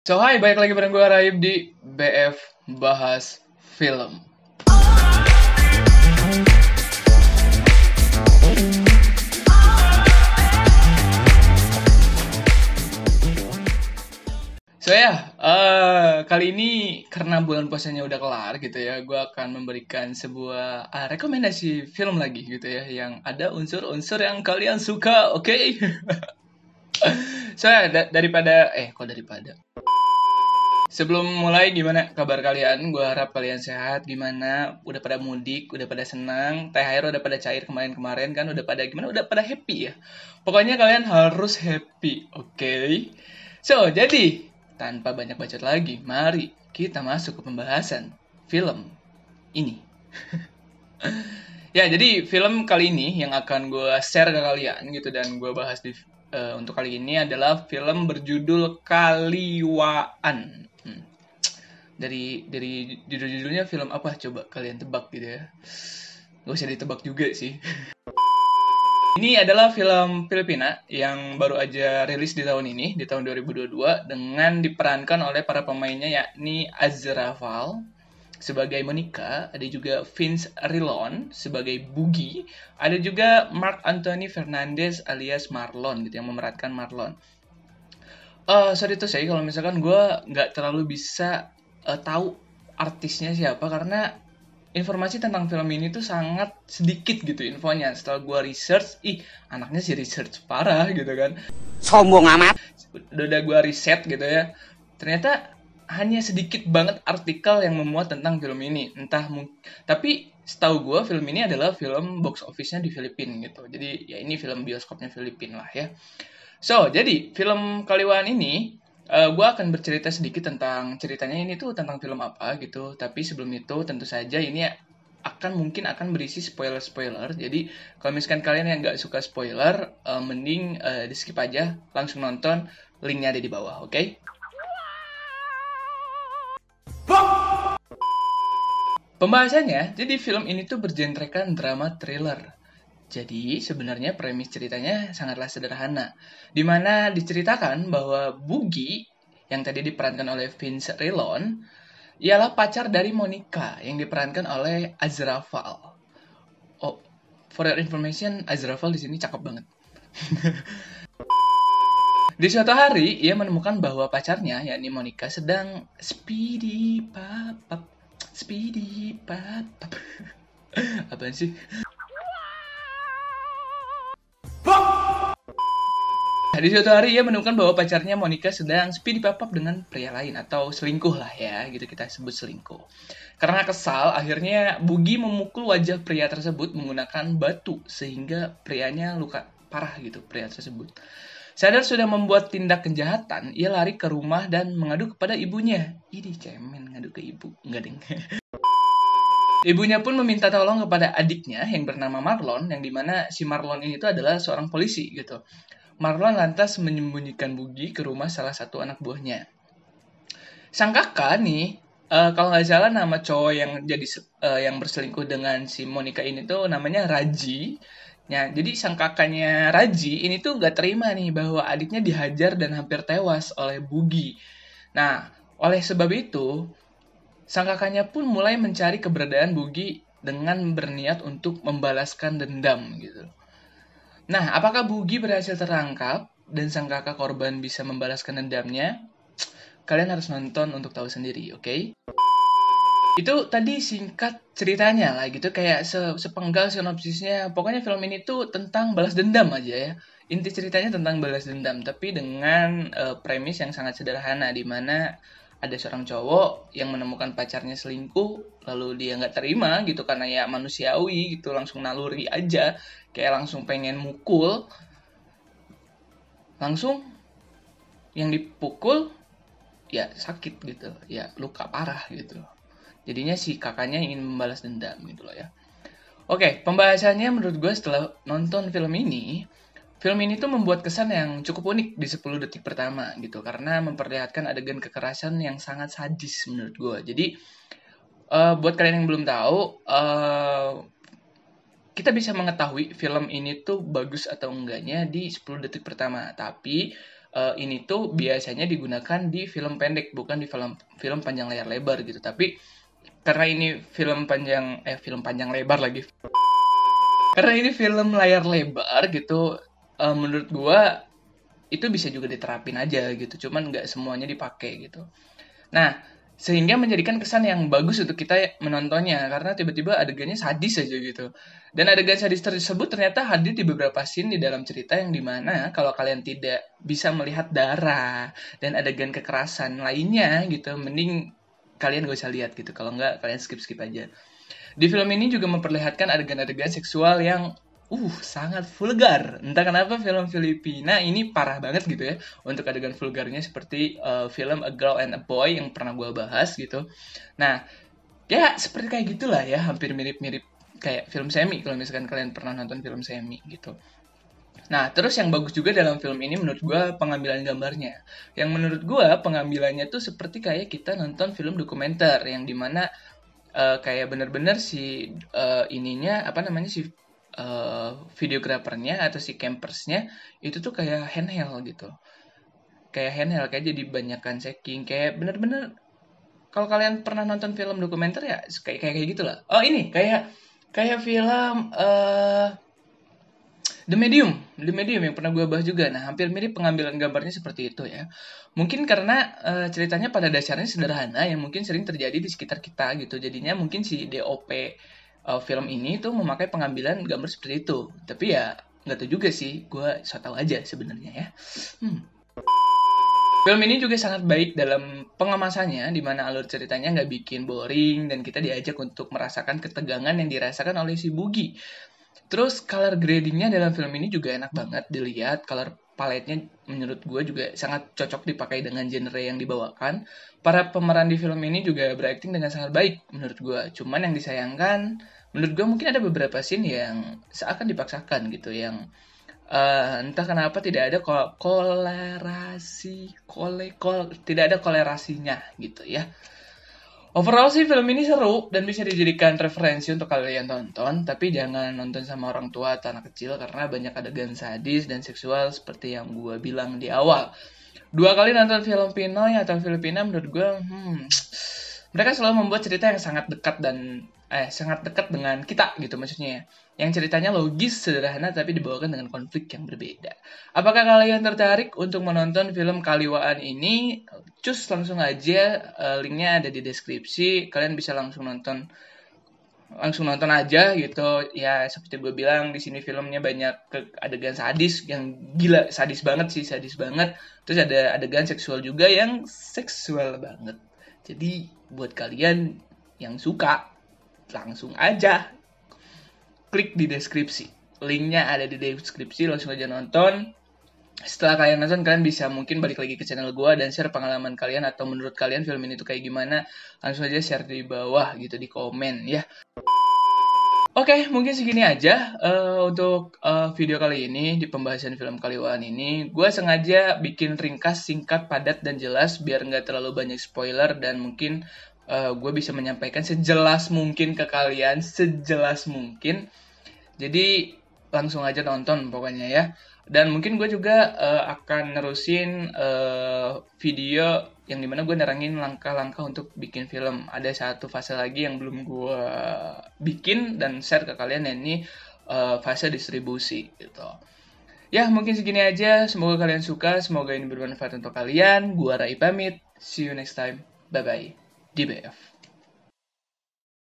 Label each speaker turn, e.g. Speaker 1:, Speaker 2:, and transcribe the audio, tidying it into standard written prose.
Speaker 1: So hai, balik lagi bareng gue Raib di BF Bahas Film. Kali ini karena bulan puasanya udah kelar gitu ya, gue akan memberikan sebuah rekomendasi film lagi gitu ya, yang ada unsur-unsur yang kalian suka, oke? Daripada sebelum mulai, gimana kabar kalian? Gue harap kalian sehat. Gimana? Udah pada mudik? Udah pada senang? THR udah pada cair kemarin-kemarin kan? Udah pada gimana? Udah pada happy ya? Pokoknya kalian harus happy, oke? So, jadi tanpa banyak bacot lagi, mari kita masuk ke pembahasan film ini. Ya, jadi film kali ini yang akan gue share ke kalian gitu dan gue bahas untuk kali ini adalah film berjudul Kaliwaan. Dari judul-judulnya film apa coba kalian tebak gitu ya. Gak usah ditebak juga sih. Ini adalah film Filipina yang baru aja rilis di tahun ini, di tahun 2022, dengan diperankan oleh para pemainnya yakni Azraval sebagai Monica, ada juga Vince Rilon sebagai Boogie, ada juga Mark Anthony Fernandez alias Marlon gitu yang memerankan Marlon. Sorry tuh saya kalau misalkan gue nggak terlalu bisa tahu artisnya siapa karena informasi tentang film ini tuh sangat sedikit gitu infonya. Setelah gue research, anaknya sih research parah gitu kan.
Speaker 2: Sombong amat.
Speaker 1: Udah gue riset gitu ya. Ternyata hanya sedikit banget artikel yang memuat tentang film ini. Tapi setahu gue film ini adalah film box office-nya di Filipina gitu. Jadi ya ini film bioskopnya Filipina lah ya. So, jadi film Kaliwaan ini gue akan bercerita sedikit tentang ceritanya ini tuh tentang film apa gitu. Tapi sebelum itu tentu saja ini mungkin akan berisi spoiler. Jadi kalau misalkan kalian yang nggak suka spoiler, mending di skip aja, langsung nonton. Linknya ada di bawah, oke? Pembahasannya, jadi film ini tuh bergenrekan drama thriller. Jadi sebenarnya premis ceritanya sangatlah sederhana, di mana diceritakan bahwa Boogie yang tadi diperankan oleh Vince Rilon ialah pacar dari Monica yang diperankan oleh Azraval. Oh, for your information, Azraval di sini cakep banget. Di suatu hari, ia menemukan bahwa pacarnya, yakni Monica, sedang speedy pap. Apaan sih? Di suatu hari ia menemukan bahwa pacarnya Monica sedang speedy pap dengan pria lain atau selingkuh lah ya, gitu kita sebut selingkuh. Karena kesal, akhirnya Boogie memukul wajah pria tersebut menggunakan batu sehingga prianya luka parah gitu, pria tersebut. Sadar sudah membuat tindak kejahatan, ia lari ke rumah dan mengadu kepada ibunya. Ini cemen ngadu ke ibu, enggak deng. Ibunya pun meminta tolong kepada adiknya yang bernama Marlon, yang dimana si Marlon ini tuh adalah seorang polisi gitu. Marlon lantas menyembunyikan Boogie ke rumah salah satu anak buahnya. Sang kakak nih, kalau nggak salah nama cowok yang berselingkuh dengan si Monica ini tuh namanya Raji. Ya, jadi sang kakaknya Raji ini tuh nggak terima nih bahwa adiknya dihajar dan hampir tewas oleh Boogie. Nah, oleh sebab itu, sang kakaknya pun mulai mencari keberadaan Boogie dengan berniat untuk membalaskan dendam gitu. Nah, apakah Boogie berhasil terangkap dan sang kakak korban bisa membalaskan dendamnya? Kalian harus nonton untuk tahu sendiri, oke? Itu tadi singkat ceritanya lah gitu, kayak sepenggal sinopsisnya. Pokoknya film ini tuh tentang balas dendam aja ya. Inti ceritanya tentang balas dendam, tapi dengan premis yang sangat sederhana, di mana ada seorang cowok yang menemukan pacarnya selingkuh, lalu dia nggak terima gitu karena ya manusiawi gitu, langsung naluri aja, kayak langsung pengen mukul, langsung yang dipukul ya sakit gitu, ya luka parah gitu. Jadinya si kakaknya ingin membalas dendam gitu loh ya. Oke, pembahasannya menurut gue setelah nonton film ini tuh membuat kesan yang cukup unik di 10 detik pertama gitu, karena memperlihatkan adegan kekerasan yang sangat sadis menurut gue. Jadi buat kalian yang belum tahu, kita bisa mengetahui film ini tuh bagus atau enggaknya di 10 detik pertama. Tapi ini tuh biasanya digunakan di film pendek, bukan di film panjang layar lebar gitu. Tapi karena ini film panjang lebar lagi. Karena ini film layar lebar gitu, menurut gua itu bisa juga diterapin aja gitu. Cuman nggak semuanya dipakai gitu. Nah, sehingga menjadikan kesan yang bagus untuk kita menontonnya karena tiba-tiba adegannya sadis aja gitu. Dan adegan sadis tersebut ternyata hadir di beberapa scene di dalam cerita yang dimana kalau kalian tidak bisa melihat darah dan adegan kekerasan lainnya gitu, mending kalian gak usah lihat gitu. Kalau nggak, kalian skip aja. Di film ini juga memperlihatkan adegan-adegan seksual yang sangat vulgar. Entah kenapa film Filipina ini parah banget gitu ya untuk adegan vulgarnya seperti film A Girl and a Boy yang pernah gue bahas gitu. Nah, ya seperti kayak gitulah ya, hampir mirip-mirip kayak film semi kalau misalkan kalian pernah nonton film semi gitu. Nah, terus yang bagus juga dalam film ini menurut gue pengambilan gambarnya. Yang menurut gue pengambilannya tuh seperti kayak kita nonton film dokumenter yang dimana kayak bener-bener si ininya apa namanya si videografernya atau si campersnya itu tuh kayak handheld gitu, kayak jadi banyakan shaking, kayak bener-bener kalau kalian pernah nonton film dokumenter ya kayak gitulah. Oh ini kayak film The Medium yang pernah gue bahas juga. Nah, hampir mirip pengambilan gambarnya seperti itu ya. Mungkin karena ceritanya pada dasarnya sederhana yang mungkin sering terjadi di sekitar kita gitu. Jadinya mungkin si DOP film ini tuh memakai pengambilan gambar seperti itu. Tapi ya nggak tahu juga sih, gue so tau aja sebenarnya ya. Film ini juga sangat baik dalam pengemasannya, di mana alur ceritanya nggak bikin boring dan kita diajak untuk merasakan ketegangan yang dirasakan oleh si Bugi. Terus color gradingnya dalam film ini juga enak banget dilihat. Color paletnya menurut gue juga sangat cocok dipakai dengan genre yang dibawakan. Para pemeran di film ini juga berakting dengan sangat baik menurut gue. Cuman yang disayangkan, menurut gue mungkin ada beberapa scene yang seakan dipaksakan gitu. Yang entah kenapa tidak ada tidak ada kolerasinya gitu ya. Overall sih film ini seru dan bisa dijadikan referensi untuk kalian tonton, tapi jangan nonton sama orang tua atau anak kecil karena banyak adegan sadis dan seksual seperti yang gue bilang di awal. 2 kali nonton film Pinoy atau Filipina menurut gue, mereka selalu membuat cerita yang sangat dekat dengan kita gitu maksudnya. Yang ceritanya logis, sederhana, tapi dibawakan dengan konflik yang berbeda. Apakah kalian tertarik untuk menonton film Kaliwaan ini? Cus langsung aja, linknya ada di deskripsi. Kalian bisa langsung nonton aja gitu. Ya seperti gue bilang, di sini filmnya banyak adegan sadis yang gila, sadis banget. Terus ada adegan seksual juga yang seksual banget. Jadi buat kalian yang suka, langsung aja klik di deskripsi. Linknya ada di deskripsi, langsung aja nonton. Setelah kalian nonton, kalian bisa mungkin balik lagi ke channel gue dan share pengalaman kalian atau menurut kalian film ini tuh kayak gimana. Langsung aja share di bawah gitu, di komen ya. Oke, mungkin segini aja untuk video kali ini di pembahasan film Kaliwaan ini. Gue sengaja bikin ringkas, singkat, padat, dan jelas biar nggak terlalu banyak spoiler dan mungkin gue bisa menyampaikan sejelas mungkin ke kalian, sejelas mungkin. Jadi langsung aja nonton pokoknya ya. Dan mungkin gue juga akan nerusin video yang dimana gue nerangin langkah-langkah untuk bikin film. Ada satu fase lagi yang belum gue bikin dan share ke kalian, dan ini fase distribusi gitu. Ya mungkin segini aja, semoga kalian suka, semoga ini bermanfaat untuk kalian. Gua Rai pamit, see you next time, bye bye, DBF.